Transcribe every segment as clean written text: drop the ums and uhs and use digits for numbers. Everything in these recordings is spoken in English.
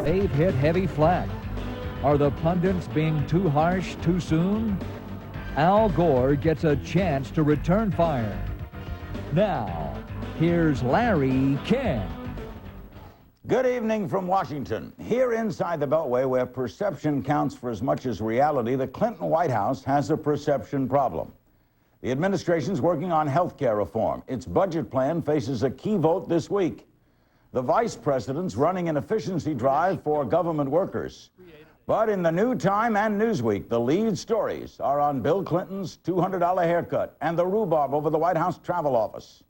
Abe hit heavy flack. Are the pundits being too harsh too soon? Al Gore gets a chance to return fire. Now, here's Larry King. Good evening from Washington. Here inside the Beltway, where perception counts for as much as reality, the Clinton White House has a perception problem. The administration's working on health care reform. Its budget plan faces a key vote this week. The vice president's running an efficiency drive for government workers. But in the New Time and Newsweek, the lead stories are on Bill Clinton's $200 haircut and the rhubarb over the White House travel office.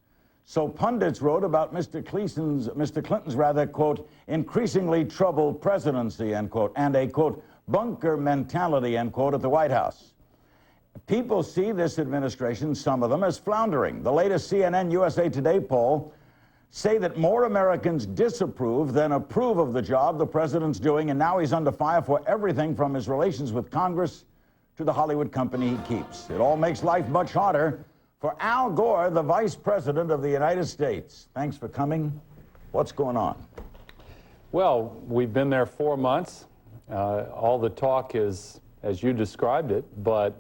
So pundits wrote about Mr. Clinton's rather, quote, increasingly troubled presidency, end quote, and a, quote, bunker mentality, end quote, at the White House. People see this administration, some of them, as floundering. The latest CNN USA Today poll say that more Americans disapprove than approve of the job the president's doing, and now he's under fire for everything from his relations with Congress to the Hollywood company he keeps. It all makes life much harder for Al Gore, the Vice President of the United States. Thanks for coming. What's going on? Well, we've been there 4 months. All the talk is as you described it, but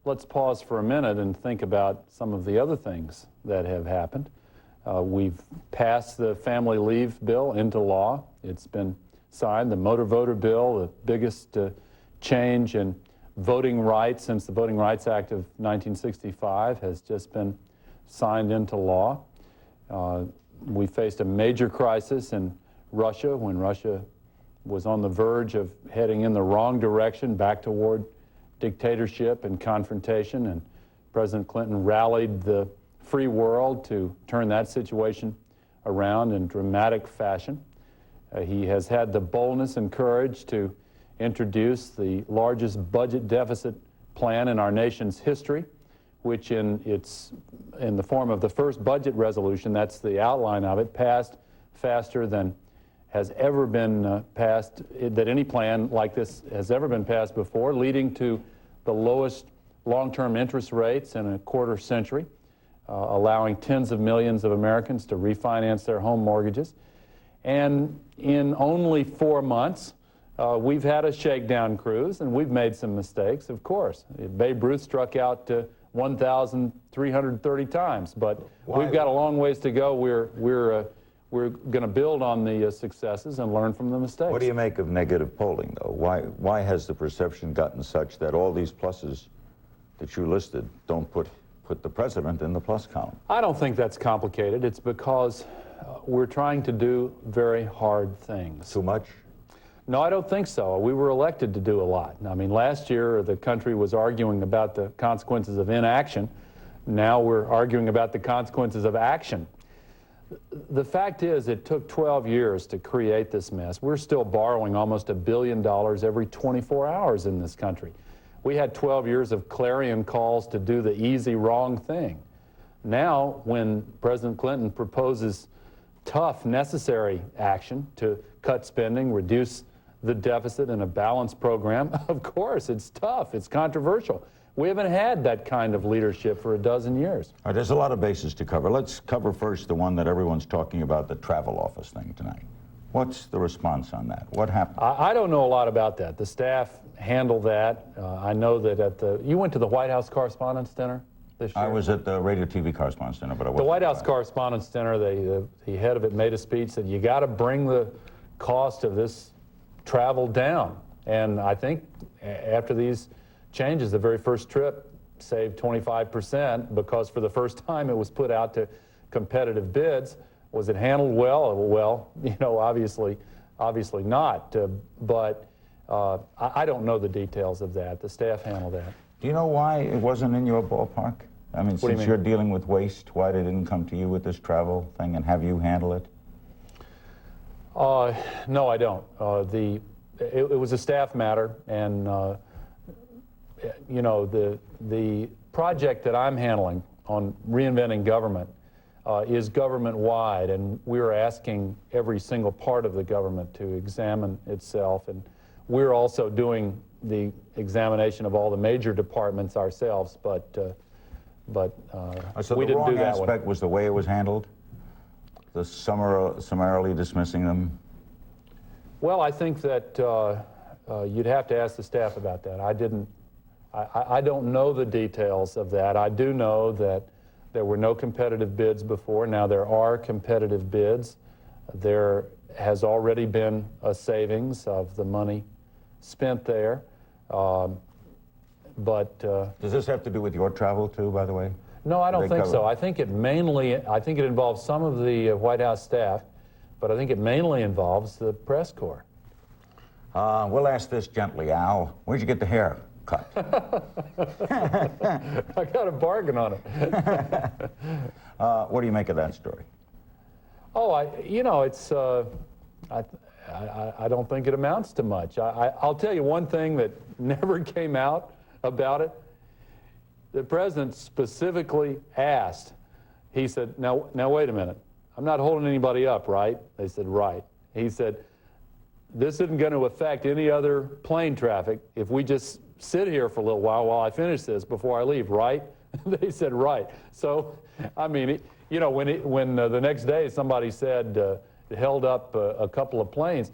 let's pause for a minute and think about some of the other things that have happened. We've passed the family leave bill into law. It's been signed. The motor voter bill, the biggest change in voting rights since the Voting Rights Act of 1965, has just been signed into law. We faced a major crisis in Russia when Russia was on the verge of heading in the wrong direction, back toward dictatorship and confrontation, and President Clinton rallied the free world to turn that situation around in dramatic fashion. He has had the boldness and courage to introduce the largest budget deficit plan in our nation's history, which in the form of the first budget resolution, that's the outline of it, passed faster than has ever been passed, that any plan like this has ever been passed before, leading to the lowest long-term interest rates in a quarter century, allowing tens of millions of Americans to refinance their home mortgages. And in only 4 months, we've had a shakedown cruise, and we've made some mistakes, of course. Babe Ruth struck out 1,330 times, but we've got a long ways to go. We're going to build on the successes and learn from the mistakes. What do you make of negative polling, though? Why has the perception gotten such that all these pluses that you listed don't put the president in the plus column? I don't think that's complicated. It's because we're trying to do very hard things. Too much? No, I don't think so. We were elected to do a lot. I mean, last year the country was arguing about the consequences of inaction. Now we're arguing about the consequences of action. The fact is, it took 12 years to create this mess. We're still borrowing almost $1 billion every 24 hours in this country. We had 12 years of clarion calls to do the easy, wrong thing. Now, when President Clinton proposes tough, necessary action to cut spending, reduce the deficit, and a balanced program, of course, it's tough, it's controversial. We haven't had that kind of leadership for a dozen years. All right, there's a lot of bases to cover. Let's cover first the one that everyone's talking about, the travel office thing tonight. What's the response on that? What happened? I don't know a lot about that. The staff handled that. I know that you went to the White House Correspondents' Dinner this year? I was at the Radio TV Correspondents' Dinner, but I wasn't. The White House Correspondents' Dinner, the head of it made a speech, said you got to bring the cost of this travel down. And I think after these changes, the very first trip saved 25% because for the first time it was put out to competitive bids. Was it handled well? Well, you know, obviously not. But I don't know the details of that. The staff handled that. Do you know why it wasn't in your ballpark? I mean, since you're dealing with waste, why they didn't come to you with this travel thing and have you handle it? No, I don't. It was a staff matter, and you know, the project that I'm handling on reinventing government is government-wide, and we're asking every single part of the government to examine itself, and we're also doing the examination of all the major departments ourselves, but so we didn't do that one. The wrong aspect was the way it was handled? The summarily dismissing them? Well, I think that you'd have to ask the staff about that. I don't know the details of that. I do know that there were no competitive bids before. Now there are competitive bids. There has already been a savings of the money spent there. Does this have to do with your travel too, by the way? No, I don't think so. I think it involves some of the White House staff, but I think it mainly involves the press corps. We'll ask this gently, Al. Where'd you get the hair cut? I got a bargain on it. What do you make of that story? Oh, it's, I don't think it amounts to much. I'll tell you one thing that never came out about it. The president specifically asked, he said, now wait a minute. I'm not holding anybody up, right? They said, right. He said, this isn't going to affect any other plane traffic if we just sit here for a little while I finish this before I leave, right? They said, right. So, I mean, when the next day somebody said, held up a couple of planes,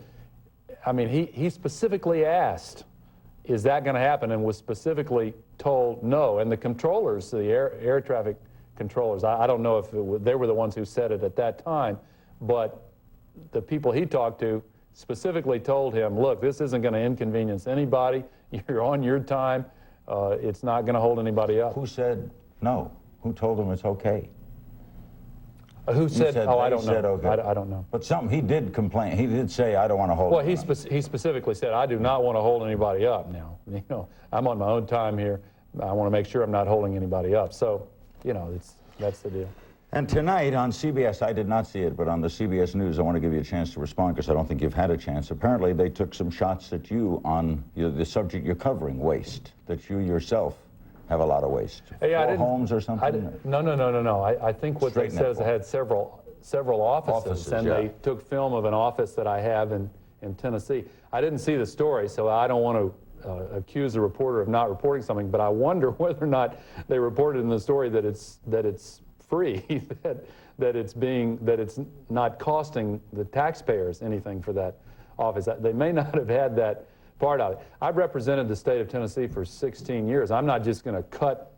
I mean, he specifically asked, is that going to happen? And was specifically told no. And the controllers, the air traffic controllers, I don't know if they were the ones who said it at that time, but the people he talked to specifically told him, look, this isn't going to inconvenience anybody. You're on your time. It's not going to hold anybody up. Who said no? Who told him it's okay? Who said, oh, I don't know. Okay. I don't know. But he did complain. He did say, I don't want to hold Well, he specifically said, I do not want to hold anybody up now. I'm on my own time here. I want to make sure I'm not holding anybody up. So, that's the deal. And tonight on CBS, I did not see it, but on the CBS News, I want to give you a chance to respond because I don't think you've had a chance. Apparently, they took some shots at you on the subject you're covering, waste, that you yourself have a lot of waste. Hey, homes or something? No. I think what they said is I had several offices and they took film of an office that I have in Tennessee. I didn't see the story, so I don't want to accuse a reporter of not reporting something, but I wonder whether or not they reported in the story that it's free, that it's not costing the taxpayers anything for that office. They may not have had that part of it. I've represented the state of Tennessee for 16 years. I'm not just going to cut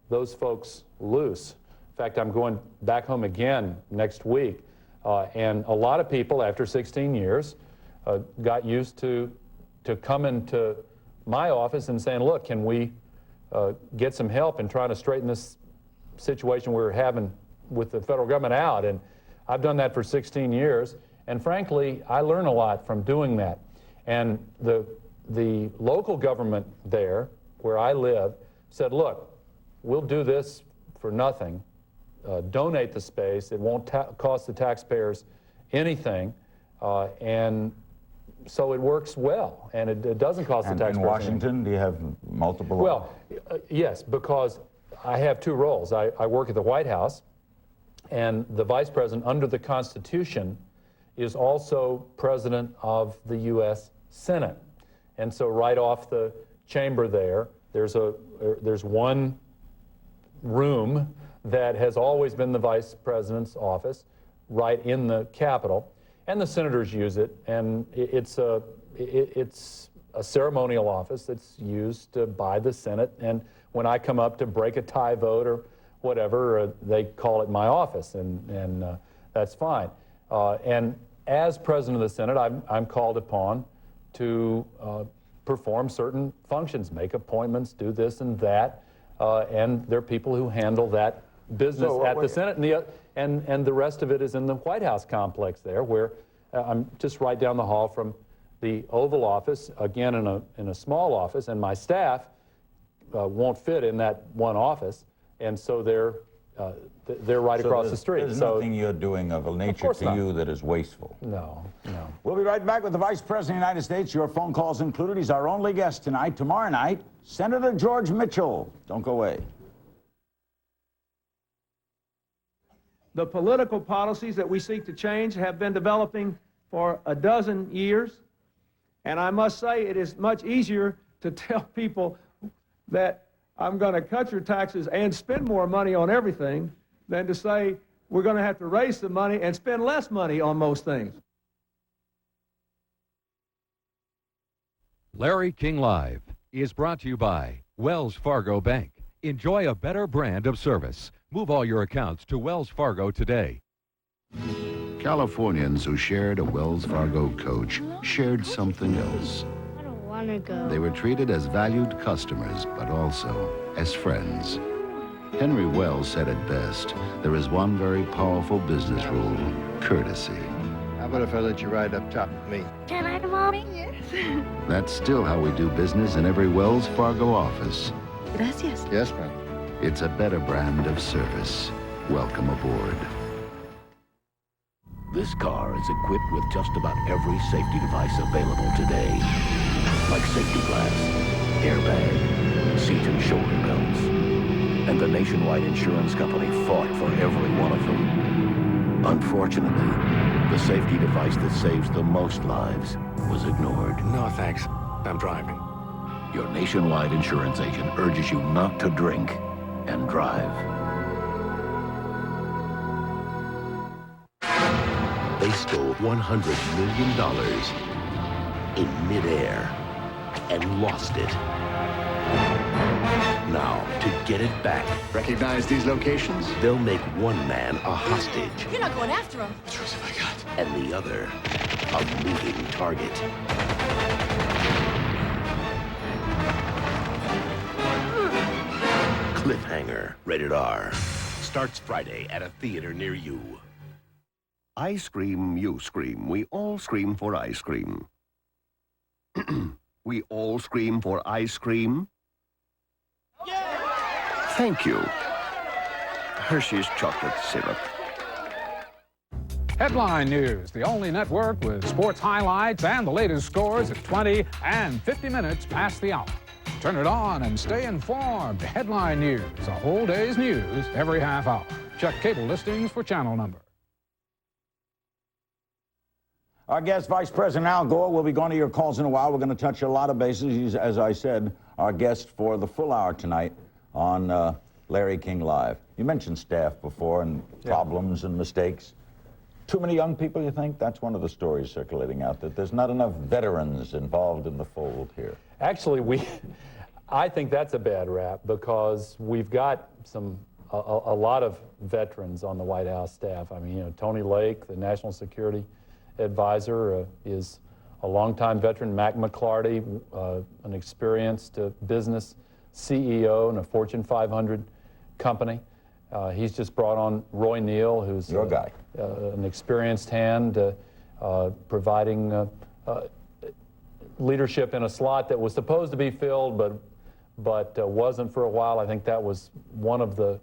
those folks loose. In fact, I'm going back home again next week. And a lot of people after 16 years got used to come into my office and saying, look, can we get some help in trying to straighten this situation we're having with the federal government out? And I've done that for 16 years. And frankly, I learn a lot from doing that. And the local government there, where I live, said, look, we'll do this for nothing. Donate the space. It won't cost the taxpayers anything. And so it works well. And it doesn't cost the taxpayers in Washington, anything. do you have multiple? Well, yes, because I have two roles. I work at the White House, and the Vice President, under the Constitution, is also President of the U.S. Senate. And so right off the chamber there's one room that has always been the Vice President's office, right in the Capitol, and the senators use it, and it's a ceremonial office that's used by the Senate, and when I come up to break a tie vote or whatever, they call it my office, and that's fine. And as President of the Senate, I'm called upon to perform certain functions, make appointments, do this and that, and there are people who handle that business at the Senate, and the rest of it is in the White House complex there, where I'm just right down the hall from the Oval Office, again in a small office, and my staff won't fit in that one office, and so they're right across the street. There's nothing you're doing of a nature to you that is wasteful. No. We'll be right back with the Vice President of the United States. Your phone calls included. He's our only guest tonight. Tomorrow night, Senator George Mitchell. Don't go away. The political policies that we seek to change have been developing for a dozen years, and I must say it is much easier to tell people that I'm going to cut your taxes and spend more money on everything than to say we're going to have to raise the money and spend less money on most things. Larry King Live is brought to you by Wells Fargo Bank. Enjoy a better brand of service. Move all your accounts to Wells Fargo today. Californians who shared a Wells Fargo coach shared something else. I don't want to go. They were treated as valued customers, but also as friends. Henry Wells said it best. There is one very powerful business rule: courtesy. How about if I let you ride up top with me? Can I, Mommy? Yes. That's still how we do business in every Wells Fargo office. Gracias. Yes, ma'am. It's a better brand of service. Welcome aboard. This car is equipped with just about every safety device available today. Like safety glass, airbag, seat and shoulder belts. And the Nationwide Insurance Company fought for every one of them. Unfortunately, the safety device that saves the most lives was ignored. No, thanks. I'm driving. Your Nationwide insurance agent urges you not to drink and drive. They stole $100 million in midair and lost it. Now, to get it back, Recognize these locations? they'll make one man a hostage You're not going after him. What choice have I got? and the other a moving target. Cliffhanger, rated R. Starts Friday at a theater near you. I scream, you scream. We all scream for ice cream. We all scream for ice cream. Thank you. Hershey's chocolate syrup. Headline News, the only network with sports highlights and the latest scores at 20 and 50 minutes past the hour. Turn it on and stay informed. Headline News, a whole day's news every half hour. Check cable listings for channel number. Our guest, Vice President Al Gore, will be going to your calls in a while. We're going to touch a lot of bases. He's, as I said, our guest for the full hour tonight on Larry King Live. You mentioned staff before and problems and mistakes. Too many young people, you think? That's one of the stories circulating out, that there's not enough veterans involved in the fold here. Actually, I think that's a bad rap, because we've got a lot of veterans on the White House staff. I mean, you know, Tony Lake, the National Security Advisor, is a longtime veteran. Mac McClarty, an experienced business CEO in a Fortune 500 company. He's just brought on Roy Neal, who's your guy, an experienced hand, providing leadership in a slot that was supposed to be filled, but wasn't for a while. I think that was one of the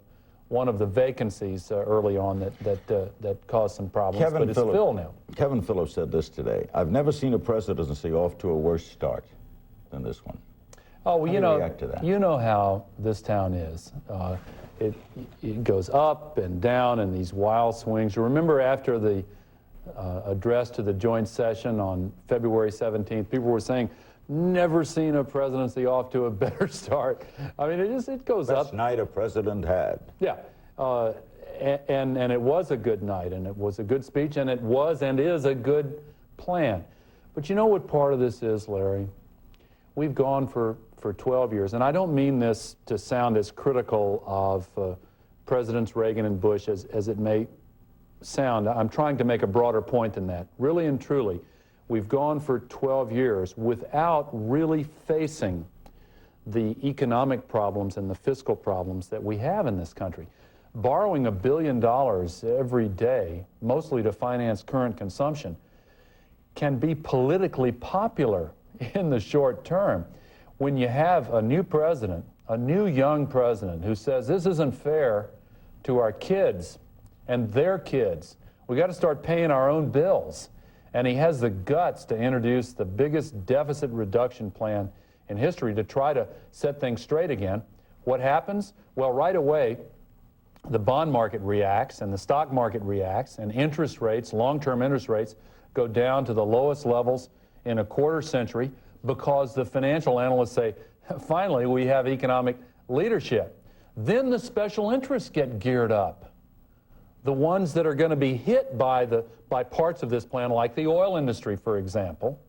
vacancies early on that caused some problems. But it's filled now. Kevin Phillips said this today: "I've never seen a presidency off to a worse start than this one." Oh, well, you react to that? You know how this town is. It goes up and down in these wild swings. You remember after the address to the joint session on February 17th, people were saying, "Never seen a presidency off to a better start." I mean, it goes up. Best night a president had. Yeah, and it was a good night, and it was a good speech, and it was and is a good plan. But you know what part of this is, Larry? We've gone for 12 years, and I don't mean this to sound as critical of Presidents Reagan and Bush as it may sound. I'm trying to make a broader point than that. Really and truly, we've gone for 12 years without really facing the economic problems and the fiscal problems that we have in this country. Borrowing $1 billion every day, mostly to finance current consumption, can be politically popular in the short term. When you have a new president, a new young president, who says this isn't fair to our kids and their kids, we got to start paying our own bills. And he has the guts to introduce the biggest deficit reduction plan in history to try to set things straight again. What happens? Well, right away, the bond market reacts and the stock market reacts, and interest rates, long-term interest rates, go down to the lowest levels in a quarter century, because the financial analysts say, finally, we have economic leadership. Then the special interests get geared up. The ones that are going to be hit by parts of this plan, like the oil industry, for example,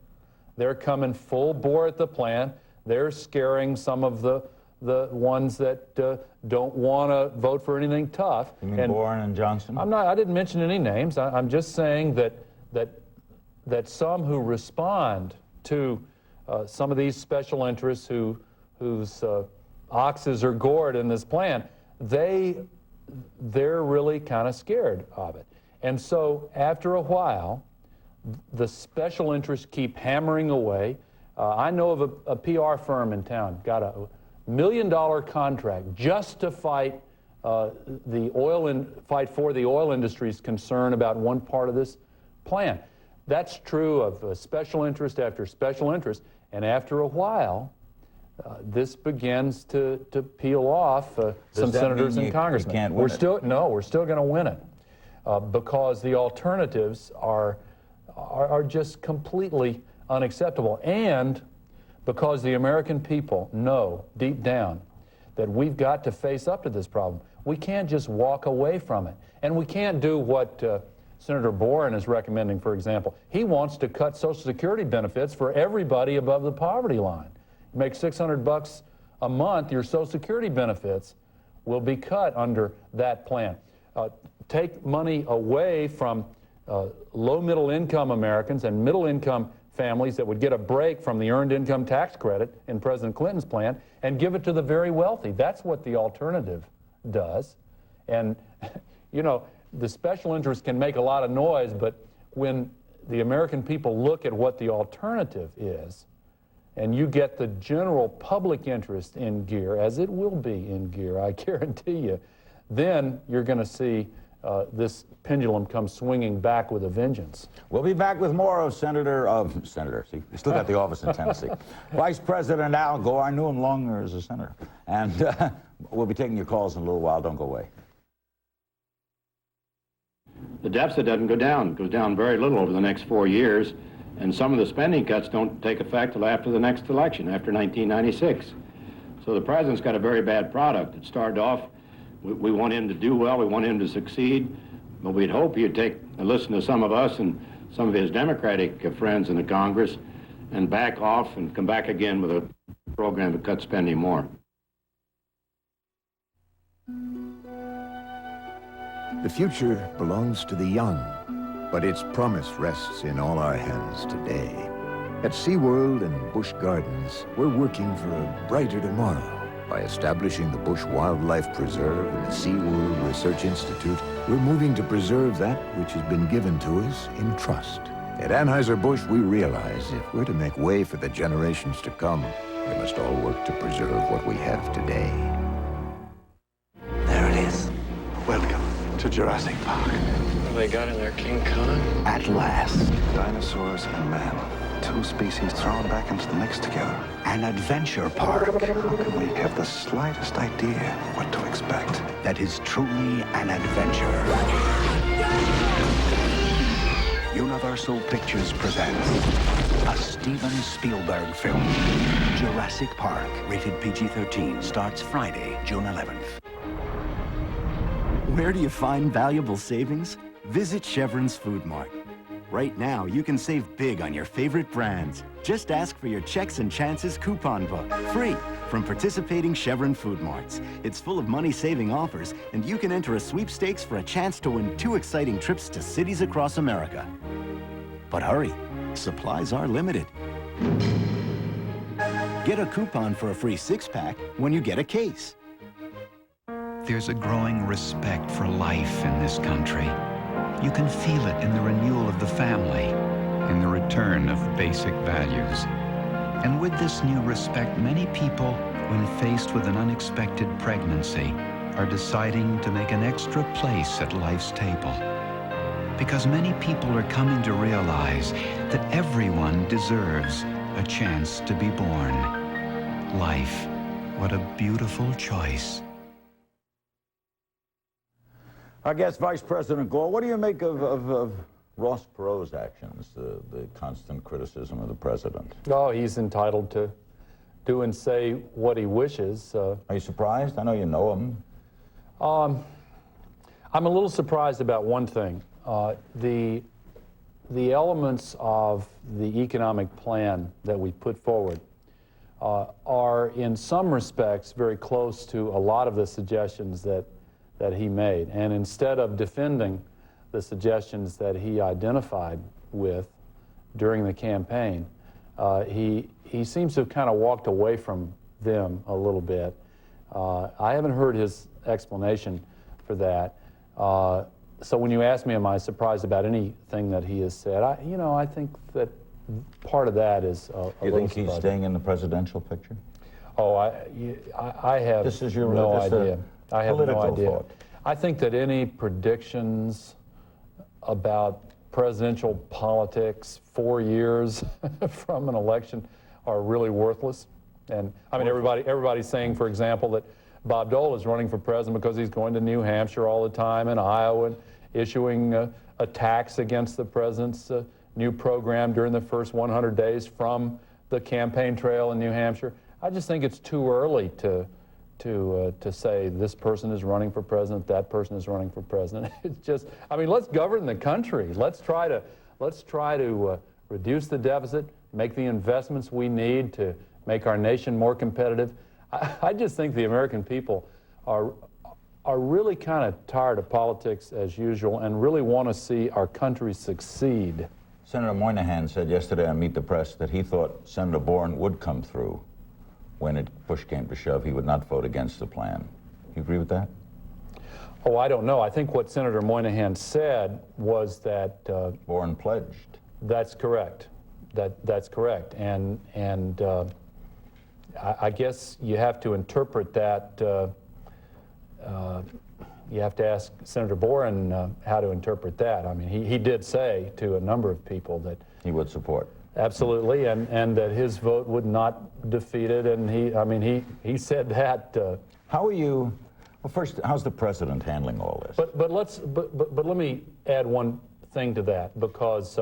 They're coming full bore at the plan. They're scaring some of the ones that don't want to vote for anything tough. You mean Warren and Johnson? I didn't mention any names. I'm just saying that some who respond to some of these special interests whose oxes are gored in this plan, they're really kind of scared of it. And so after a while, the special interests keep hammering away. I know of a PR firm in town, got a $1 million contract just to fight for the oil industry's concern about one part of this plan. That's true of special interest after special interest, and after a while, this begins to peel off some senators and congressmen. We're still going to win it because the alternatives are just completely unacceptable, and because the American people know deep down that we've got to face up to this problem. We can't just walk away from it, and we can't do what Senator Boren is recommending, for example. He wants to cut Social Security benefits for everybody above the poverty line. You make $600 a month, your Social Security benefits will be cut under that plan. Take money away from low middle income Americans and middle income families that would get a break from the earned income tax credit in President Clinton's plan and give it to the very wealthy. That's what the alternative does. And, you know, the special interest can make a lot of noise, but when the American people look at what the alternative is, and you get the general public interest in gear, as it will be in gear, I guarantee you, then you're going to see this pendulum come swinging back with a vengeance. We'll be back with more of Senator, see, we still got the office in Tennessee. Vice President Al Gore. I knew him longer as a senator. And we'll be taking your calls in a little while. Don't go away. The deficit doesn't go down. It goes down very little over the next 4 years. And some of the spending cuts don't take effect till after the next election, after 1996. So the president's got a very bad product. It started off, we want him to do well, we want him to succeed, but we'd hope he'd listen to some of us and some of his Democratic friends in the Congress and back off and come back again with a program to cut spending more. The future belongs to the young, but its promise rests in all our hands today. At SeaWorld and Busch Gardens, we're working for a brighter tomorrow. By establishing the Busch Wildlife Preserve and the SeaWorld Research Institute, we're moving to preserve that which has been given to us in trust. At Anheuser-Busch, we realize if we're to make way for the generations to come, we must all work to preserve what we have today. There it is. Welcome to Jurassic Park. What they got in there, King Kong? At last. Dinosaurs and man. Two species thrown back into the mix together. An adventure park. How can we have the slightest idea what to expect? That is truly an adventure. Universal Pictures presents a Steven Spielberg film. Jurassic Park, rated PG-13, starts Friday, June 11th. Where do you find valuable savings? Visit Chevron's Food Mart. Right now, you can save big on your favorite brands. Just ask for your Checks and Chances coupon book, free, from participating Chevron Food Marts. It's full of money-saving offers, and you can enter a sweepstakes for a chance to win 2 exciting trips to cities across America. But hurry, supplies are limited. Get a coupon for a free 6-pack when you get a case. There's a growing respect for life in this country. You can feel it in the renewal of the family, in the return of basic values. And with this new respect, many people, when faced with an unexpected pregnancy, are deciding to make an extra place at life's table. Because many people are coming to realize that everyone deserves a chance to be born. Life, what a beautiful choice. Our guest, Vice President Gore, what do you make of Ross Perot's actions, the constant criticism of the president? Oh, he's entitled to do and say what he wishes. Are you surprised? I know you know him. I'm a little surprised about one thing. The the elements of the economic plan that we put forward are in some respects very close to a lot of the suggestions that he made. And instead of defending the suggestions that he identified with during the campaign, he seems to have kind of walked away from them a little bit. I haven't heard his explanation for that. So when you ask me, am I surprised about anything that he has said, I think that part of that is You think he's staying in the presidential picture? Oh, I have This is your no idea. I have no idea. Thought. I think that any predictions about presidential politics 4 years from an election are really worthless. And I mean, everybody's saying, for example, that Bob Dole is running for president because he's going to New Hampshire all the time and Iowa and issuing attacks against the president's new program during the first 100 days from the campaign trail in New Hampshire. I just think it's too early to say this person is running for president, that person is running for president. It's just, I mean, let's govern the country. Let's try to reduce the deficit, make the investments we need to make our nation more competitive. I just think the American people are really kind of tired of politics as usual and really want to see our country succeed. Senator Moynihan said yesterday on Meet the Press that he thought Senator Boren would come through. When push came to shove, he would not vote against the plan. You agree with that? Oh, I don't know. I think what Senator Moynihan said was that Boren pledged. That's correct. That's correct. And I guess you have to interpret that. You have to ask Senator Boren how to interpret that. I mean, he did say to a number of people that he would support. Absolutely, and that his vote would not defeat it. And he said that. How are you? Well, first, how's the president handling all this? But let me add one thing to that, because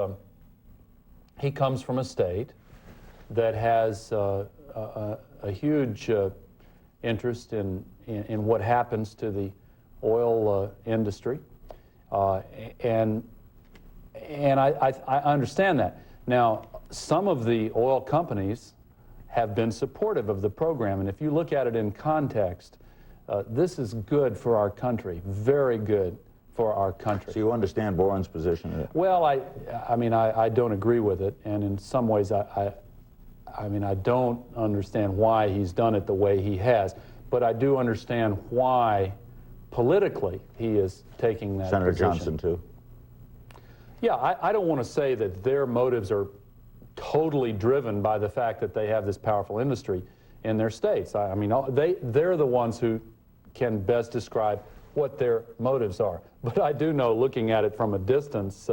he comes from a state that has a huge interest in what happens to the oil industry, and I understand that. Now, some of the oil companies have been supportive of the program, and if you look at it in context, this is good for our country, very good for our country. So you understand Boren's position? Well, I don't agree with it, and in some ways I don't understand why he's done it the way he has, but I do understand why politically he is taking that Senator position. Johnson, too? Yeah, I don't want to say that their motives are totally driven by the fact that they have this powerful industry in their states. I mean, they're the ones who can best describe what their motives are. But I do know, looking at it from a distance,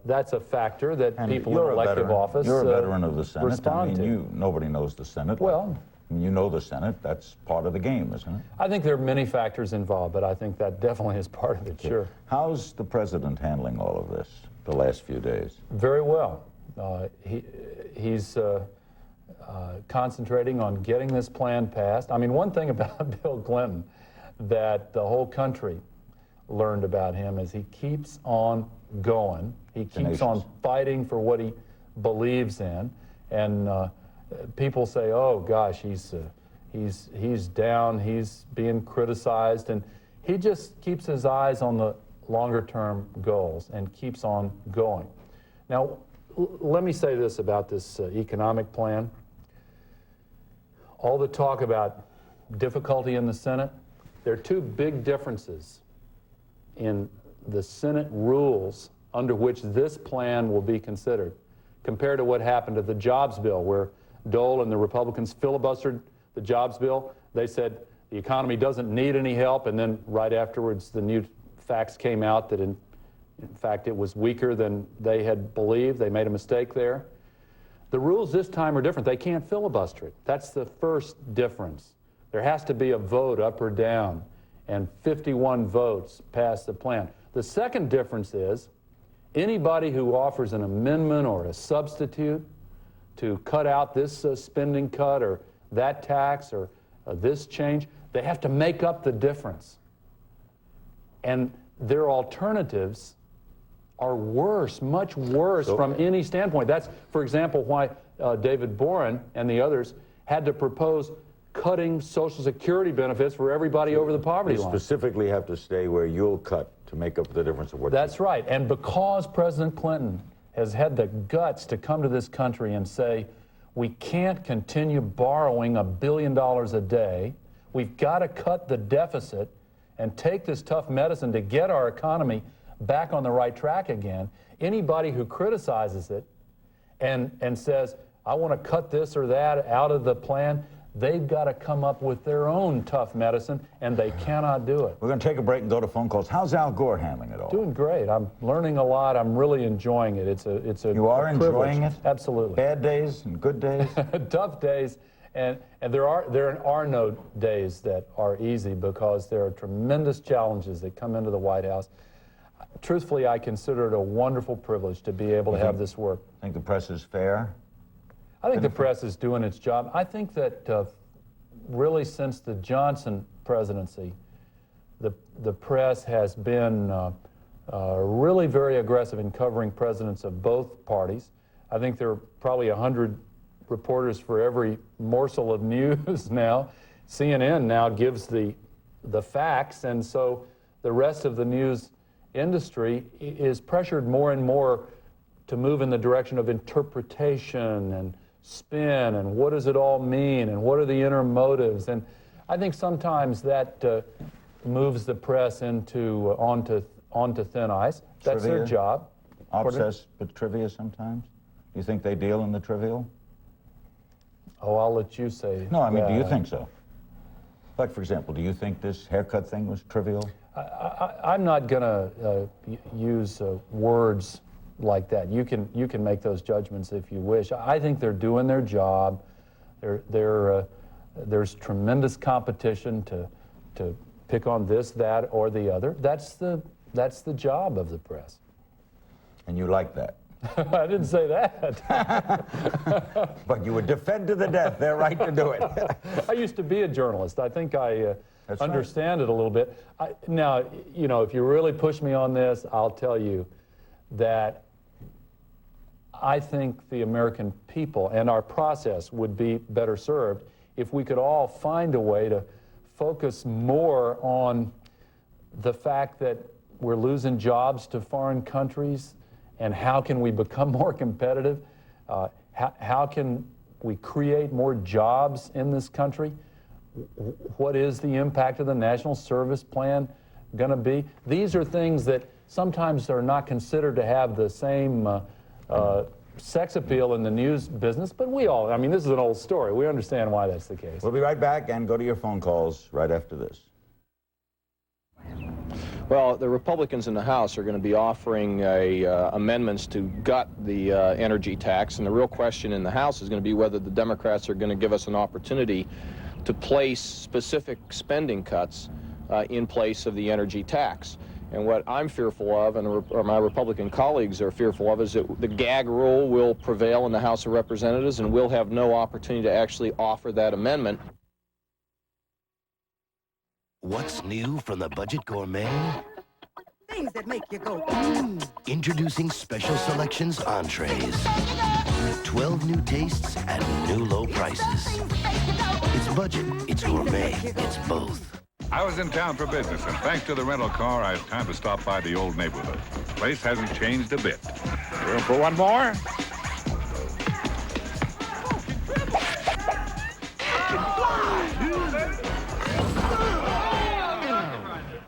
that's a factor that people in elective office You're a veteran of the Senate. respond to. Nobody knows the Senate. Well, you know the Senate. That's part of the game, isn't it? I think there are many factors involved, but I think that definitely is part of it, sure. How's the president handling all of this the last few days? Very well. He's concentrating on getting this plan passed. I mean, one thing about Bill Clinton that the whole country learned about him is he keeps on going. He keeps on fighting for what he believes in, and people say, "Oh gosh, he's down. He's being criticized," and he just keeps his eyes on the longer-term goals and keeps on going. Now, let me say this about this economic plan. All the talk about difficulty in the Senate, there are two big differences in the Senate rules under which this plan will be considered compared to what happened to the jobs bill, where Dole and the Republicans filibustered the jobs bill. They said the economy doesn't need any help, and then right afterwards the new facts came out that in fact it was weaker than they had believed. They made a mistake there. The rules this time are different. They can't filibuster it. That's the first difference. There has to be a vote up or down, and 51 votes pass the plan. The second difference is anybody who offers an amendment or a substitute to cut out this spending cut or that tax or this change, they have to make up the difference. And their alternatives are worse, much worse from any standpoint. That's, for example, why David Boren and the others had to propose cutting Social Security benefits for everybody over the poverty line. You specifically have to stay where you'll cut to make up the difference of what. That's right. And because President Clinton has had the guts to come to this country and say, we can't continue borrowing $1 billion a day. We've got to cut the deficit and take this tough medicine to get our economy back on the right track again. Anybody who criticizes it and says, I want to cut this or that out of the plan, they've got to come up with their own tough medicine, and they cannot do it. We're going to take a break and go to phone calls. How's Al Gore handling it all? Doing great. I'm learning a lot. I'm really enjoying it. It's a You are privilege. enjoying it? Absolutely. Bad days and good days? Tough days, and there are no days that are easy because there are tremendous challenges that come into the White House. Truthfully, I consider it a wonderful privilege to be able to have this work. Think the press is fair? I think the press is doing its job. I think that really since the Johnson presidency, the press has been really very aggressive in covering presidents of both parties. I think there are probably 100 reporters for every morsel of news now. CNN now gives the facts, and so the rest of the news industry is pressured more and more to move in the direction of interpretation and spin and what does it all mean and what are the inner motives. And I think sometimes that moves the press onto thin ice. That's their job. Obsessed with trivia sometimes? Do you think they deal in the trivial? Oh, I'll let you say. No, I mean, do you think so? Like, for example, do you think this haircut thing was trivial? I'm not going to use words like that. You can make those judgments if you wish. I think they're doing their job. There's tremendous competition to pick on this, that, or the other. That's the job of the press. And you like that? I didn't say that. But you would defend to the death their right to do it. I used to be a journalist. I think I understand it a little bit. Now, you know, if you really push me on this, I'll tell you that I think the American people and our process would be better served if we could all find a way to focus more on the fact that we're losing jobs to foreign countries and how can we become more competitive? How can we create more jobs in this country? What is the impact of the National Service Plan going to be? These are things that sometimes are not considered to have the same sex appeal in the news business, but I mean, this is an old story. We understand why that's the case. We'll be right back and go to your phone calls right after this. Well, the Republicans in the House are going to be offering amendments to gut the energy tax, and the real question in the House is going to be whether the Democrats are going to give us an opportunity to place specific spending cuts in place of the energy tax. And what I'm fearful of, and or my Republican colleagues are fearful of, is that the gag rule will prevail in the House of Representatives, and we'll have no opportunity to actually offer that amendment. What's new from the Budget Gourmet? Things that make you go, Introducing Special Selections entrees. 12 new tastes at new low prices. It's budget, it's gourmet, it's both. I was in town for business, and thanks to the rental car, I had time to stop by the old neighborhood. The place hasn't changed a bit. Room for one more?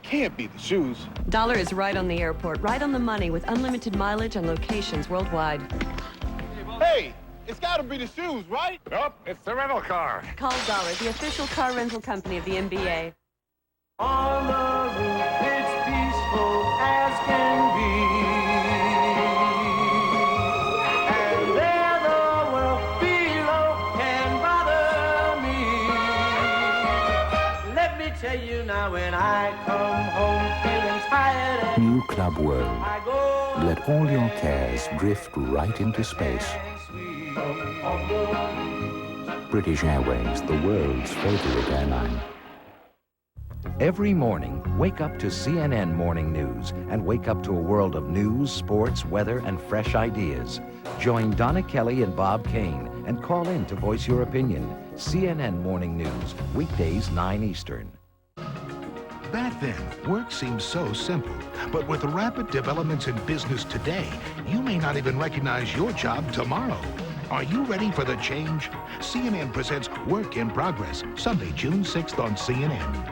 Can't be the shoes. Dollar is right on the airport, right on the money, with unlimited mileage and locations worldwide. Hey, it's got to be the shoes, right? Nope, it's the rental car. Call Dollar, the official car rental company of the NBA. On the roof, it's peaceful as can be. And there the world below can bother me. Let me tell you now, when I come home feeling tired, New Club World. Let all your cares drift right into space. British Airways, the world's favorite airline. Every morning, wake up to CNN Morning News and wake up to a world of news, sports, weather, and fresh ideas. Join Donna Kelly and Bob Kane and call in to voice your opinion. CNN Morning News, weekdays 9 Eastern. Back then, work seemed so simple. But with the rapid developments in business today, you may not even recognize your job tomorrow. Are you ready for the change? CNN presents Work in Progress, Sunday, June 6th on CNN.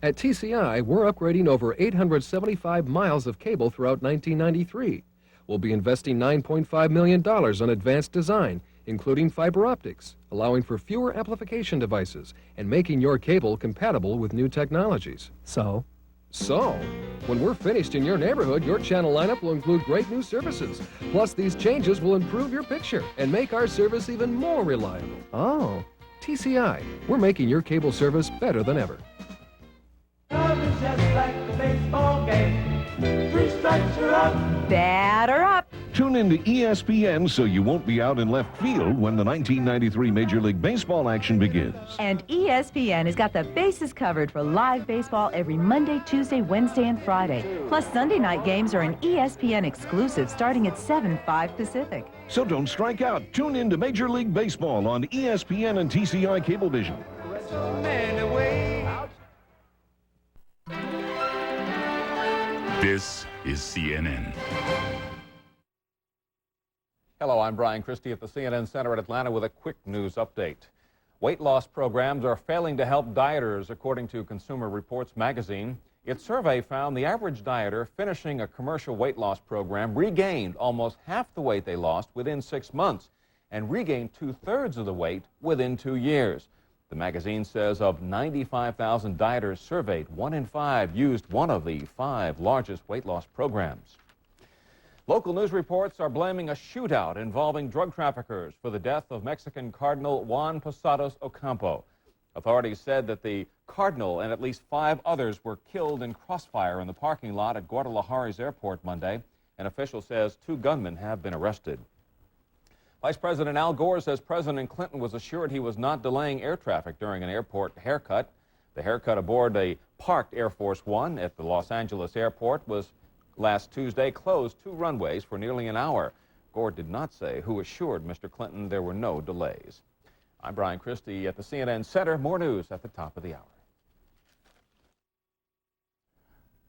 At TCI, we're upgrading over 875 miles of cable throughout 1993. We'll be investing $9.5 million on advanced design, including fiber optics, allowing for fewer amplification devices, and making your cable compatible with new technologies. So, when we're finished in your neighborhood, your channel lineup will include great new services. Plus, these changes will improve your picture and make our service even more reliable. Oh, TCI, we're making your cable service better than ever. Just like the baseball game. 3 strikes are up. Batter up. Tune in to ESPN so you won't be out in left field when the 1993 Major League Baseball action begins. And ESPN has got the bases covered for live baseball every Monday, Tuesday, Wednesday, and Friday. Plus, Sunday night games are an ESPN exclusive starting at 7/5 Pacific. So don't strike out. Tune in to Major League Baseball on ESPN and TCI Cablevision. This is CNN. Hello, I'm Brian Christie at the CNN Center at Atlanta with a quick news update. Weight loss programs are failing to help dieters, according to Consumer Reports magazine. Its survey found the average dieter finishing a commercial weight loss program regained almost half the weight they lost within 6 months and regained 2/3 of the weight within 2 years. The magazine says of 95,000 dieters surveyed, 1 in 5 used one of the 5 largest weight loss programs. Local news reports are blaming a shootout involving drug traffickers for the death of Mexican Cardinal Juan Posadas Ocampo. Authorities said that the Cardinal and at least 5 others were killed in crossfire in the parking lot at Guadalajara's airport Monday. An official says 2 gunmen have been arrested. Vice President Al Gore says President Clinton was assured he was not delaying air traffic during an airport haircut. The haircut aboard a parked Air Force One at the Los Angeles airport was last Tuesday closed 2 runways for nearly an hour. Gore did not say who assured Mr. Clinton there were no delays. I'm Brian Christie at the CNN Center. More news at the top of the hour.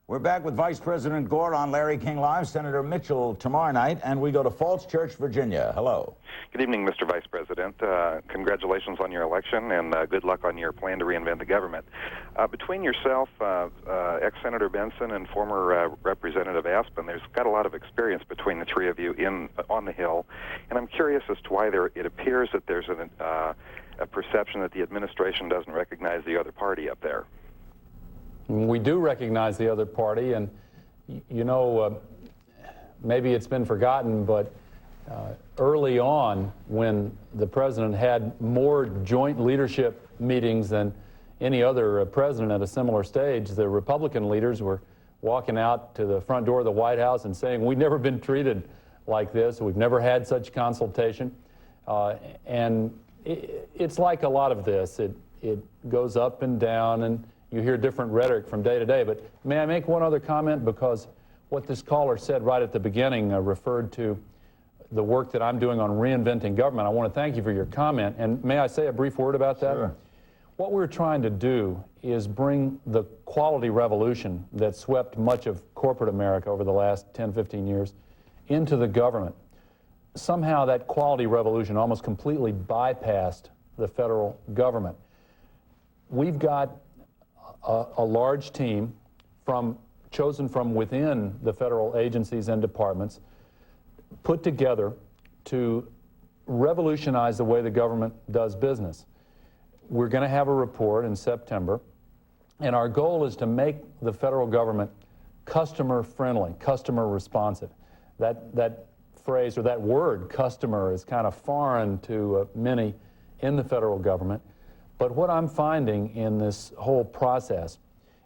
We're back with Vice President Gore on Larry King Live, Senator Mitchell tomorrow night, and we go to Falls Church, Virginia. Hello. Good evening, Mr. Vice President. Congratulations on your election, and good luck on your plan to reinvent the government. Between yourself, ex-Senator Benson, and former Representative Aspen, there's got a lot of experience between the 3 of you on the Hill, and I'm curious as to why it appears that there's a perception that the administration doesn't recognize the other party up there. We do recognize the other party, and you know, maybe it's been forgotten, but early on, when the president had more joint leadership meetings than any other president at a similar stage, the Republican leaders were walking out to the front door of the White House and saying, we've never been treated like this, we've never had such consultation. And it's like a lot of this. It goes up and down, and you hear different rhetoric from day to day. But may I make one other comment? Because what this caller said right at the beginning referred to the work that I'm doing on reinventing government. I want to thank you for your comment. And may I say a brief word about that? Sure. What we're trying to do is bring the quality revolution that swept much of corporate America over the last 10, 15 years into the government. Somehow that quality revolution almost completely bypassed the federal government. We've got a large team chosen from within the federal agencies and departments put together to revolutionize the way the government does business. We're going to have a report in September, and our goal is to make the federal government customer-friendly, customer-responsive. That phrase, or that word, customer, is kind of foreign to many in the federal government. But what I'm finding in this whole process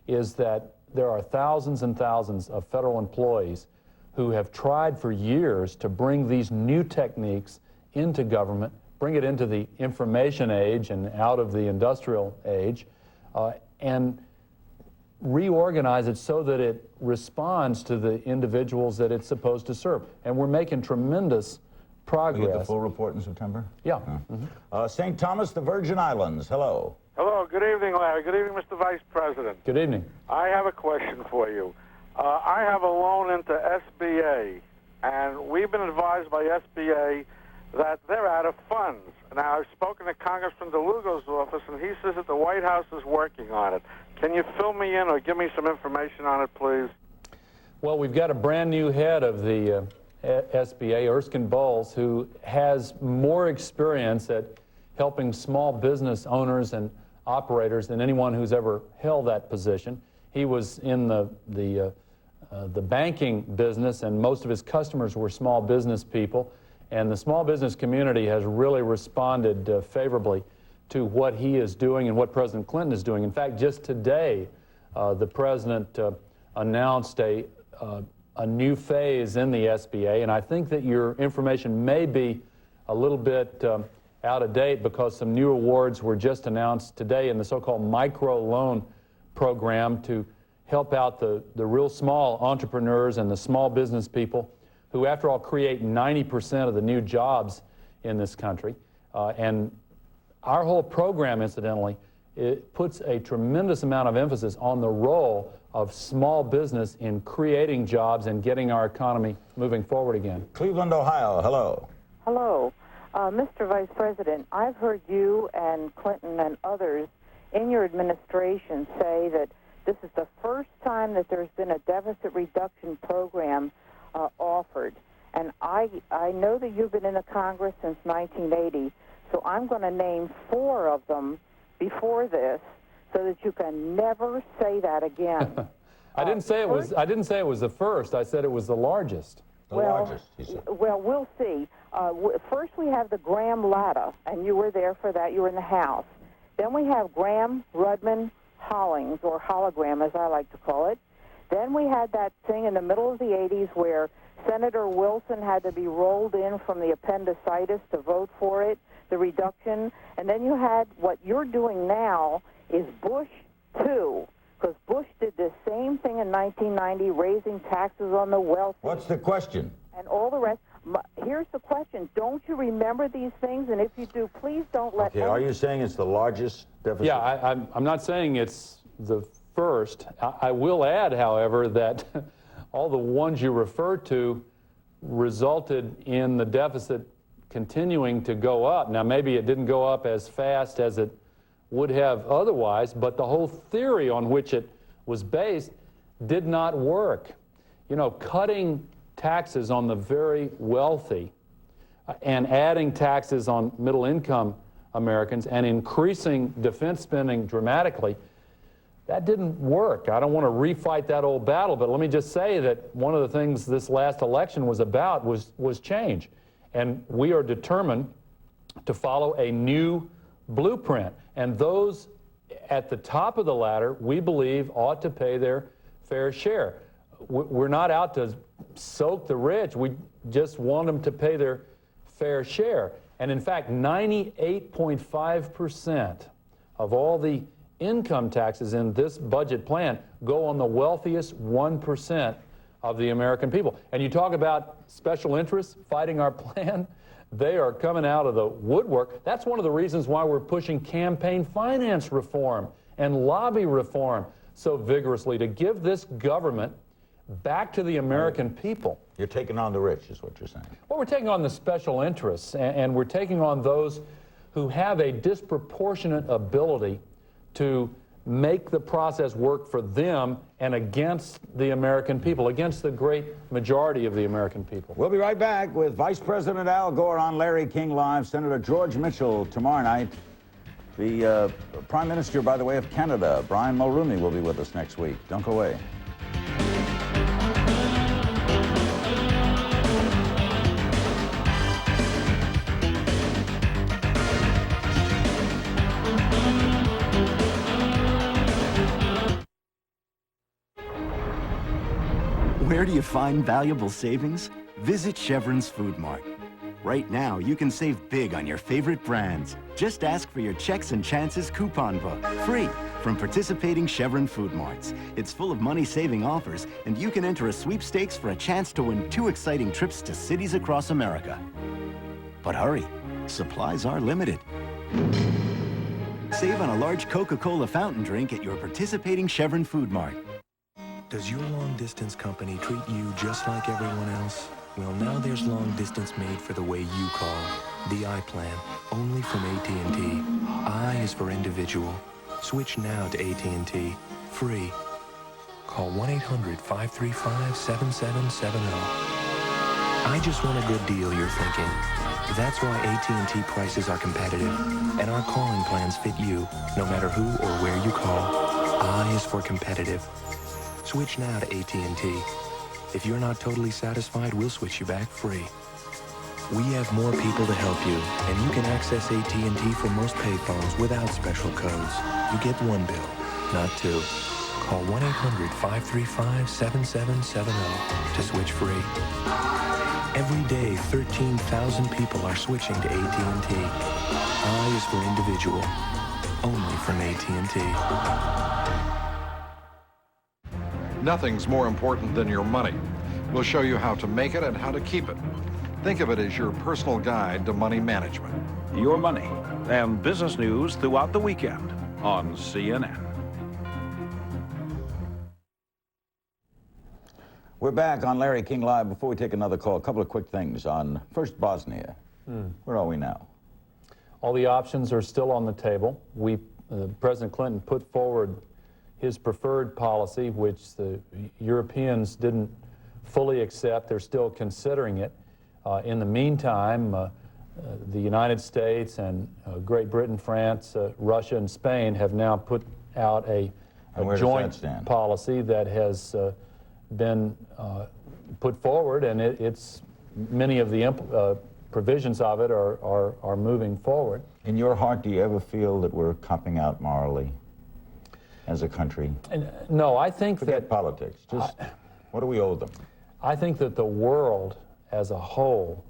is that there are thousands and thousands of federal employees who have tried for years to bring these new techniques into government, bring it into the information age and out of the industrial age, and reorganize it so that it responds to the individuals that it's supposed to serve. And we're making tremendous progress. We get the full report in September? Yeah. St. Thomas, the Virgin Islands, hello. Hello, good evening, Larry. Good evening, Mr. Vice President. Good evening. I have a question for you. I have a loan into SBA, and we've been advised by SBA that they're out of funds. Now, I've spoken to Congressman DeLugo's office, and he says that the White House is working on it. Can you fill me in or give me some information on it, please? Well, we've got a brand new head of the SBA, Erskine Bowles, who has more experience at helping small business owners and operators than anyone who's ever held that position. He was in the banking business, and most of his customers were small business people. And the small business community has really responded favorably to what he is doing and what President Clinton is doing. In fact, just today, the president announced a new phase in the SBA, and I think that your information may be a little bit out of date because some new awards were just announced today in the so-called micro loan program to help out the real small entrepreneurs and the small business people who, after all, create 90% of the new jobs in this country. And our whole program, incidentally, it puts a tremendous amount of emphasis on the role of small business in creating jobs and getting our economy moving forward again. Cleveland, Ohio, hello. Hello. Mr. Vice President, I've heard you and Clinton and others in your administration say that this is the first time that there's been a deficit reduction program offered. And I know that you've been in the Congress since 1980, so I'm going to name 4 of them before this so that you can never say that again. I didn't say it was the first. I said it was the largest. The largest, he said. Well, we'll see. First we have the Graham ladder, and you were there for that. You were in the House. Then we have Graham, Rudman, Hollings, or hologram, as I like to call it. Then we had that thing in the middle of the 80s where Senator Wilson had to be rolled in from the appendicitis to vote for it, the reduction. And then you had what you're doing now is Bush 2, because Bush did the same thing in 1990, raising taxes on the wealthy. What's the question? And all the rest. Here's the question. Don't you remember these things? And if you do, please don't let... Okay, are you saying it's the largest deficit? Yeah, I'm not saying it's the first. I will add, however, that all the ones you referred to resulted in the deficit continuing to go up. Now, maybe it didn't go up as fast as it would have otherwise, but the whole theory on which it was based did not work. You know, cutting taxes on the very wealthy and adding taxes on middle-income Americans and increasing defense spending dramatically, that didn't work. I don't want to refight that old battle, but let me just say that one of the things this last election was about was change. And we are determined to follow a new blueprint. And those at the top of the ladder, we believe, ought to pay their fair share. We're not out to soak the rich. We just want them to pay their fair share. And in fact, 98.5% of all the income taxes in this budget plan go on the wealthiest 1% of the American people. And you talk about special interests fighting our plan, they are coming out of the woodwork. That's one of the reasons why we're pushing campaign finance reform and lobby reform so vigorously, to give this government back to the American people. You're taking on the rich, is what you're saying. Well, we're taking on the special interests, and we're taking on those who have a disproportionate ability to make the process work for them and against the American people, against the great majority of the American people. We'll be right back with Vice President Al Gore on Larry King Live, Senator George Mitchell tomorrow night. The Prime Minister, by the way, of Canada, Brian Mulroney, will be with us next week. Don't go away. Where do you find valuable savings? Visit Chevron's Food Mart. Right now, you can save big on your favorite brands. Just ask for your Checks and Chances coupon book, free, from participating Chevron Food Marts. It's full of money-saving offers, and you can enter a sweepstakes for a chance to win 2 exciting trips to cities across America. But hurry, supplies are limited. Save on a large Coca-Cola fountain drink at your participating Chevron Food Mart. Does your long-distance company treat you just like everyone else? Well, now there's long distance made for the way you call. The I plan, only from AT&T. I is for individual. Switch now to AT&T, free. Call 1-800-535-7770. I just want a good deal, you're thinking. That's why AT&T prices are competitive, and our calling plans fit you, no matter who or where you call. I is for competitive. Switch now to AT&T. If you're not totally satisfied, we'll switch you back free. We have more people to help you, and you can access AT&T for most payphones without special codes. You get one bill, not two. Call 1-800-535-7770 to switch free. Every day, 13,000 people are switching to AT&T. I is for individual, only from AT&T. Nothing's more important than your money. We'll show you how to make it and how to keep it. Think of it as your personal guide to money management. Your money and business news throughout the weekend on CNN. We're back on Larry King Live. Before we take another call, a couple of quick things on, first, Bosnia. Where are we now? All the options are still on the table. President Clinton put forward his preferred policy, which the Europeans didn't fully accept. They're still considering it. In the meantime, the United States and Great Britain, France, Russia, and Spain have now put out a joint policy that has been put forward, and it's many of the provisions of it are moving forward. In your heart, do you ever feel that we're copping out morally as a country? No, I think Forget politics. Just what do we owe them? I think that the world as a whole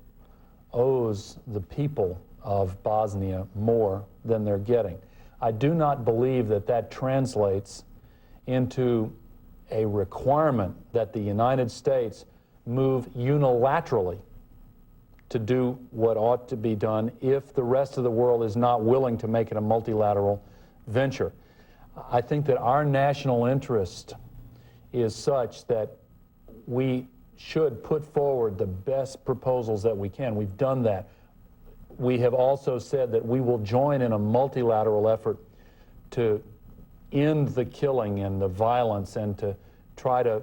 owes the people of Bosnia more than they're getting. I do not believe that that translates into a requirement that the United States move unilaterally to do what ought to be done if the rest of the world is not willing to make it a multilateral venture. I think that our national interest is such that we should put forward the best proposals that we can. We've done that. We have also said that we will join in a multilateral effort to end the killing and the violence and to try to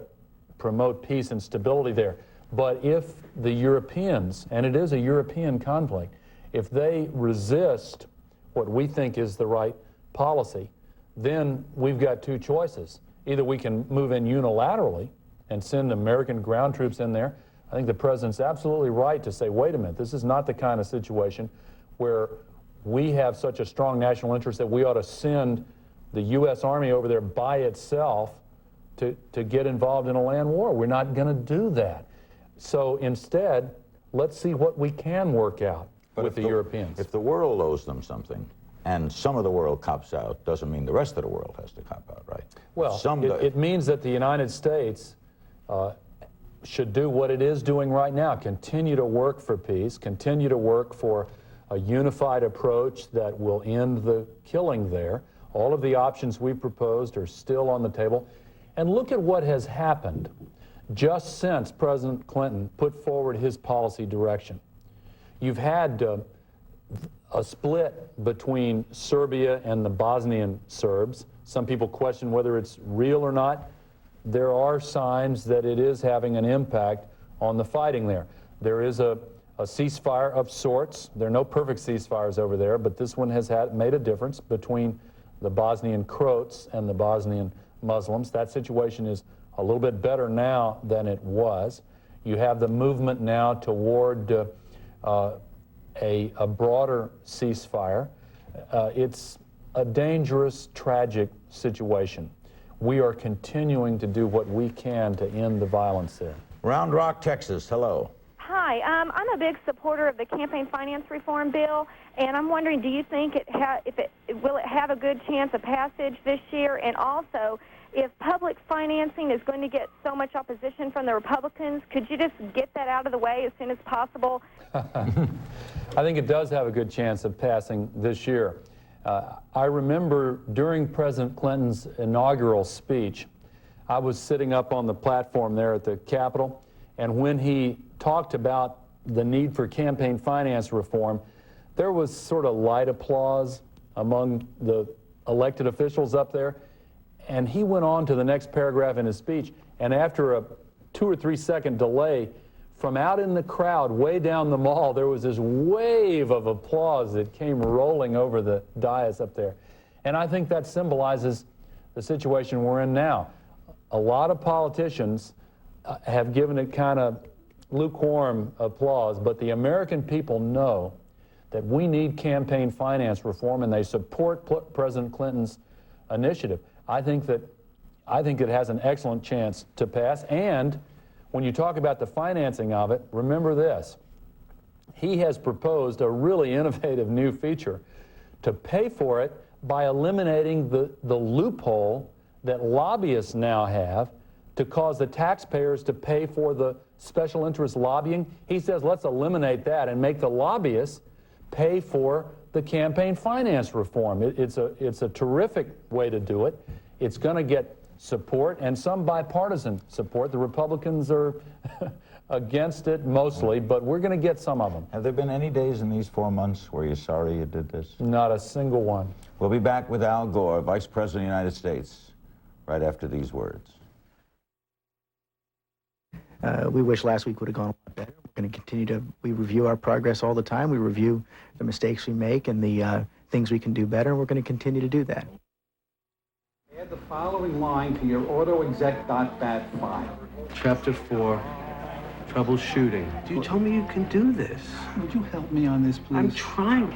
promote peace and stability there. But if the Europeans, and it is a European conflict, if they resist what we think is the right policy, then we've got two choices. Either we can move in unilaterally and send American ground troops in there. I think the president's absolutely right to say, wait a minute, this is not the kind of situation where we have such a strong national interest that we ought to send the U.S. Army over there by itself to get involved in a land war. We're not going to do that. So instead, let's see what we can work out with the Europeans. If the world owes them something, and some of the world cops out, doesn't mean the rest of the world has to cop out, right? Well, it means that the United States should do what it is doing right now, continue to work for peace, continue to work for a unified approach that will end the killing there. All of the options we proposed are still on the table. And look at what has happened just since President Clinton put forward his policy direction. You've had a split between Serbia and the Bosnian Serbs. some people question whether it's real or not. There are signs that it is having an impact on the fighting there. There is a ceasefire of sorts. There are no perfect ceasefires over there, but this one has made a difference between the Bosnian Croats and the Bosnian Muslims. That situation is a little bit better now than it was. You have the movement now toward a broader ceasefire. It's a dangerous, tragic situation. We are continuing to do what we can to end the violence there. Round Rock, Texas, hello. Hi, I'm a big supporter of the campaign finance reform bill, and I'm wondering, do you think will it have a good chance of passage this year? And also, if public financing is going to get so much opposition from the Republicans, could you just get that out of the way as soon as possible? I think it does have a good chance of passing this year. I remember during President Clinton's inaugural speech, I was sitting up on the platform there at the Capitol, and when he talked about the need for campaign finance reform, there was sort of light applause among the elected officials up there. And he went on to the next paragraph in his speech, and after a 2 or 3 second delay, from out in the crowd, way down the mall, there was this wave of applause that came rolling over the dais up there. And I think that symbolizes the situation we're in now. A lot of politicians have given it kind of lukewarm applause, but the American people know that we need campaign finance reform, and they support President Clinton's initiative. I think it has an excellent chance to pass. And when you talk about the financing of it, remember this. He has proposed a really innovative new feature to pay for it by eliminating the loophole that lobbyists now have to cause the taxpayers to pay for the special interest lobbying. He says, let's eliminate that and make the lobbyists pay for the campaign finance reform. It's a terrific way to do it. It's going to get support, and some bipartisan support. The Republicans are against it mostly, but we're going to get some of them. Have there been any days in these 4 months where you're sorry you did this? Not a single one. We'll be back with Al Gore, Vice President of the United States, right after these words. We wish last week would have gone a lot better. We're going to continue to, we review our progress all the time. We review the mistakes we make and the things we can do better, and we're going to continue to do that. Add the following line to your autoexec.bat file. Chapter 4, troubleshooting. You told me you can do this. Would you help me on this, please? I'm trying.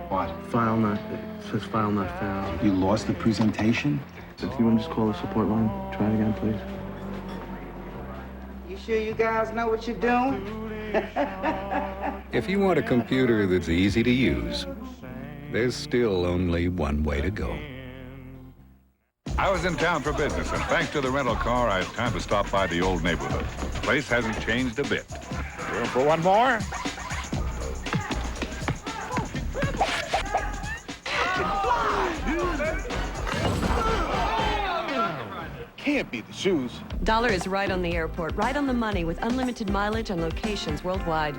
What? File not, it says file not found. You lost the presentation? Do you want to just call the support line? Try it again, please. You sure you guys know what you're doing? If you want a computer that's easy to use, there's still only one way to go. I was in town for business, and thanks to the rental car, I had time to stop by the old neighborhood. The place hasn't changed a bit. Room for one more? Can't be the shoes. Dollar is right on the airport, right on the money, with unlimited mileage and locations worldwide.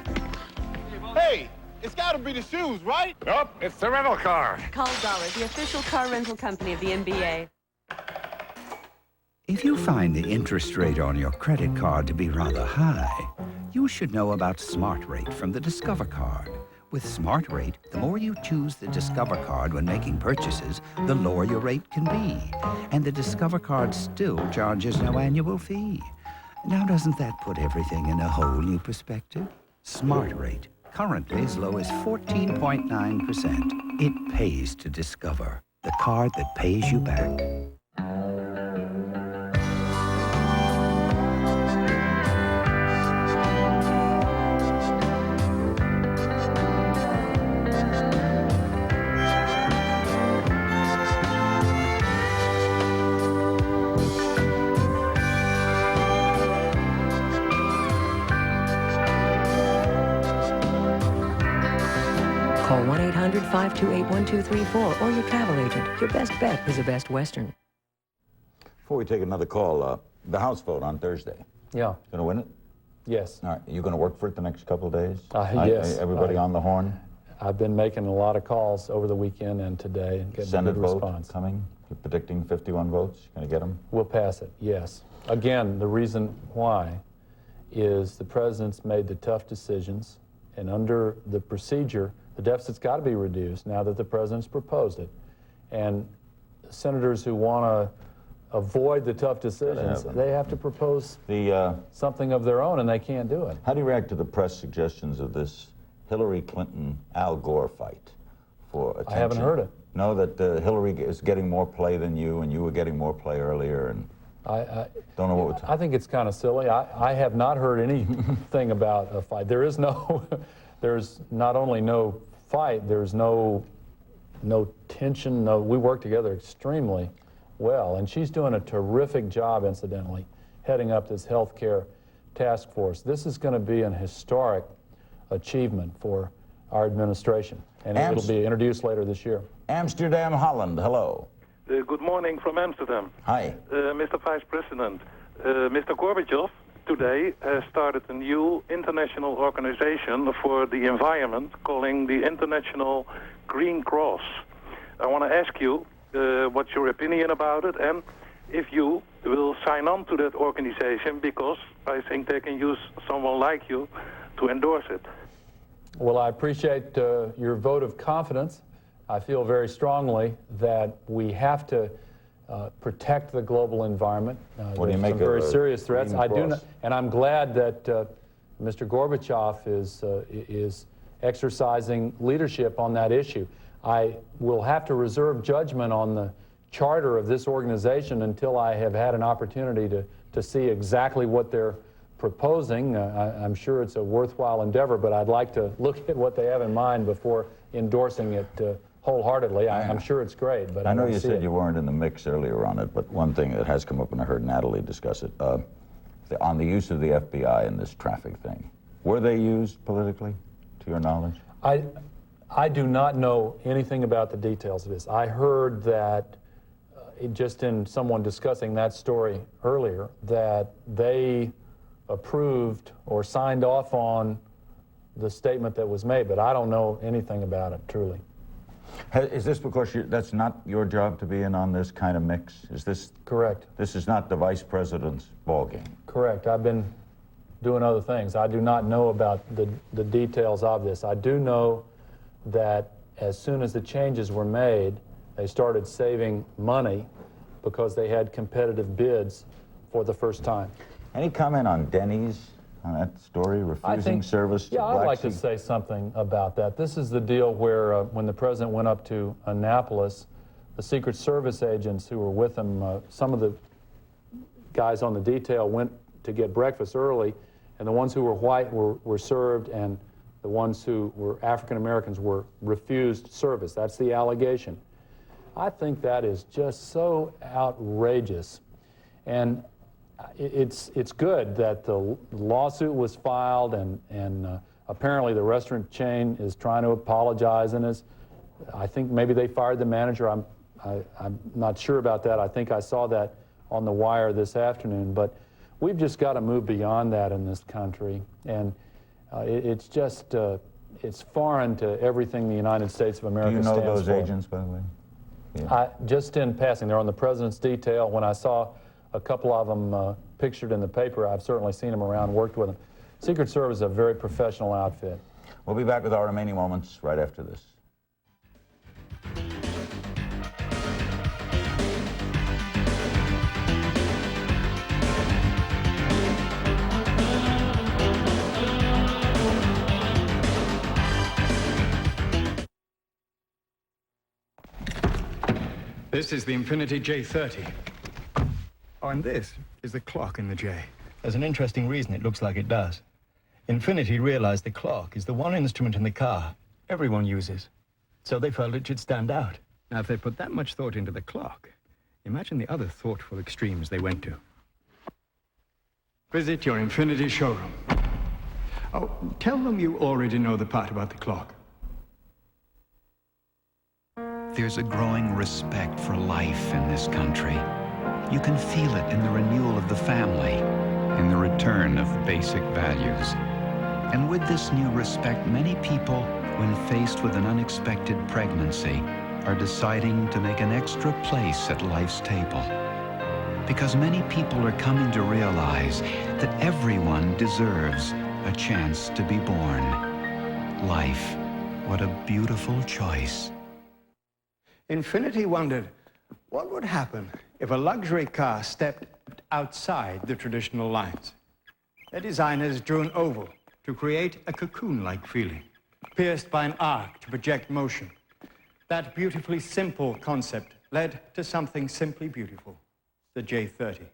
Hey, it's gotta be the shoes, right? Nope, it's the rental car. Call Dollar, the official car rental company of the NBA. If you find the interest rate on your credit card to be rather high, you should know about Smart Rate from the Discover card. With Smart Rate, the more you choose the Discover card when making purchases, the lower your rate can be. And the Discover card still charges no annual fee. Now, doesn't that put everything in a whole new perspective? Smart Rate, currently as low as 14.9%. It pays to Discover, the card that pays you back. Call 1-800-528-1234 or your travel agent. Your best bet is a Best Western. Before we take another call, the House vote on Thursday. Yeah. Going to win it? Yes. All right. Are you going to work for it the next couple of days? Yes. Everybody on the horn? I've been making a lot of calls over the weekend and today and getting Senate a good vote response. Coming? You're predicting 51 votes? You're going to get them? We'll pass it, yes. Again, the reason why is the president's made the tough decisions, and under the procedure, the deficit's got to be reduced now that the president's proposed it. And senators who want to avoid the tough decisions, they have to propose something of their own, and they can't do it. How do you react to the press suggestions of this Hillary Clinton-Al Gore fight for attention? I haven't heard it. No, that Hillary is getting more play than you, and you were getting more play earlier, and I don't know what we're I think it's kind of silly. I have not heard anything about a fight. There is no, there's not only no fight, there's no tension. No, we work together extremely well, and she's doing a terrific job, incidentally, heading up this healthcare task force. This is going to be an historic achievement for our administration, and it'll be introduced later this year. Amsterdam, Holland, hello. Good morning from Amsterdam. Hi. Mr. Vice President, Mr. Gorbachev today has started a new international organization for the environment calling the International Green Cross. I want to ask you what's your opinion about it, and if you will sign on to that organization, because I think they can use someone like you to endorse it. Well, I appreciate your vote of confidence. I feel very strongly that we have to protect the global environment. What do you make of very serious threats? I do, and I'm glad that Mr. Gorbachev is exercising leadership on that issue. I will have to reserve judgment on the charter of this organization until I have had an opportunity to see exactly what they're proposing. I'm sure it's a worthwhile endeavor, but I'd like to look at what they have in mind before endorsing it wholeheartedly. I'm sure it's great, but I know you said you weren't in the mix earlier on it, but one thing that has come up, and I heard Natalie discuss it, on the use of the FBI in this traffic thing. Were they used politically, to your knowledge? I do not know anything about the details of this. I heard that, just in someone discussing that story earlier, that they approved or signed off on the statement that was made, but I don't know anything about it, truly. Is this because that's not your job to be in on this kind of mix? Is this correct? This is not the vice president's ballgame. Correct. I've been doing other things. I do not know about the details of this. I do know that as soon as the changes were made, they started saving money because they had competitive bids for the first time. Any comment on Denny's, on that story, refusing service to Black I'd like Sea? to say something about that. This is the deal where when the president went up to Annapolis, the Secret Service agents who were with him, some of the guys on the detail went to get breakfast early, and the ones who were white were served, and the ones who were African Americans were refused service. That's the allegation. I think that is just so outrageous. And it's good that the lawsuit was filed, and apparently the restaurant chain is trying to apologize, and I think maybe they fired the manager. I'm not sure about that. I think I saw that on the wire this afternoon, but we've just got to move beyond that in this country, and it's just it's foreign to everything the United States of America stands for. Do you know those agents, by the way? Yeah. Just in passing, they're on the president's detail. When I saw a couple of them pictured in the paper, I've certainly seen them around, worked with them. Secret Service is a very professional outfit. We'll be back with our remaining moments right after this. This is the Infinity J30. Oh, and this is the clock in the J. There's an interesting reason it looks like it does. Infinity realized the clock is the one instrument in the car everyone uses, so they felt it should stand out. Now, if they put that much thought into the clock, imagine the other thoughtful extremes they went to. Visit your Infinity showroom. Oh, tell them you already know the part about the clock. There's a growing respect for life in this country. You can feel it in the renewal of the family, in the return of basic values. And with this new respect, many people, when faced with an unexpected pregnancy, are deciding to make an extra place at life's table. Because many people are coming to realize that everyone deserves a chance to be born. Life, what a beautiful choice. Infinity wondered what would happen if a luxury car stepped outside the traditional lines. Their designers drew an oval to create a cocoon-like feeling, pierced by an arc to project motion. That beautifully simple concept led to something simply beautiful, the J30.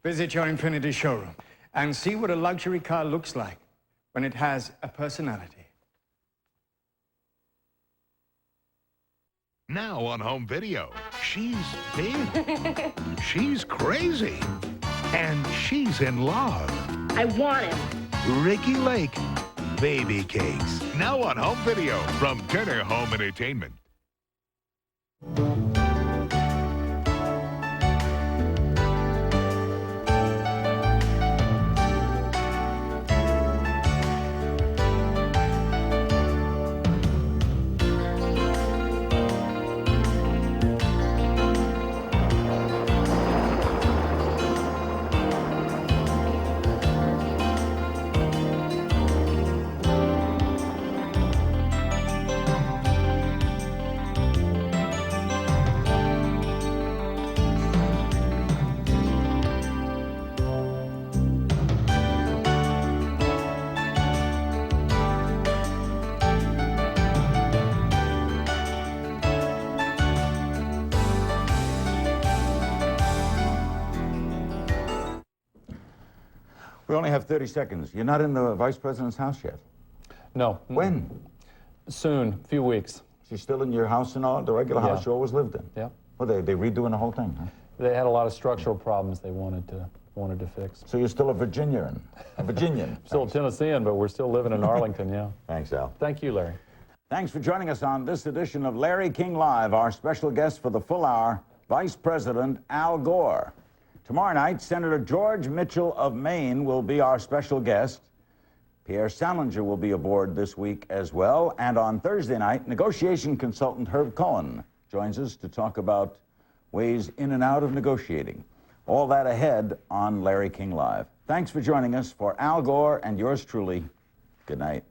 Visit your Infinity showroom and see what a luxury car looks like when it has a personality. Now on home video, she's big, she's crazy, and she's in love. I want him. Ricky Lake, Baby Cakes. Now on home video from Turner Home Entertainment. We only have 30 seconds. You're not in the Vice President's house yet? No. When? Soon, a few weeks. She's still in your house and all? The regular house you always lived in? Yeah. Well, they redoing the whole thing, huh? They had a lot of structural problems they wanted to fix. So you're still a Virginian? A Virginian? Still a Tennessean, but we're still living in Arlington, yeah. Thanks, Al. Thank you, Larry. Thanks for joining us on this edition of Larry King Live. Our special guest for the full hour, Vice President Al Gore. Tomorrow night, Senator George Mitchell of Maine will be our special guest. Pierre Salinger will be aboard this week as well. And on Thursday night, negotiation consultant Herb Cohen joins us to talk about ways in and out of negotiating. All that ahead on Larry King Live. Thanks for joining us. For Al Gore and yours truly, good night.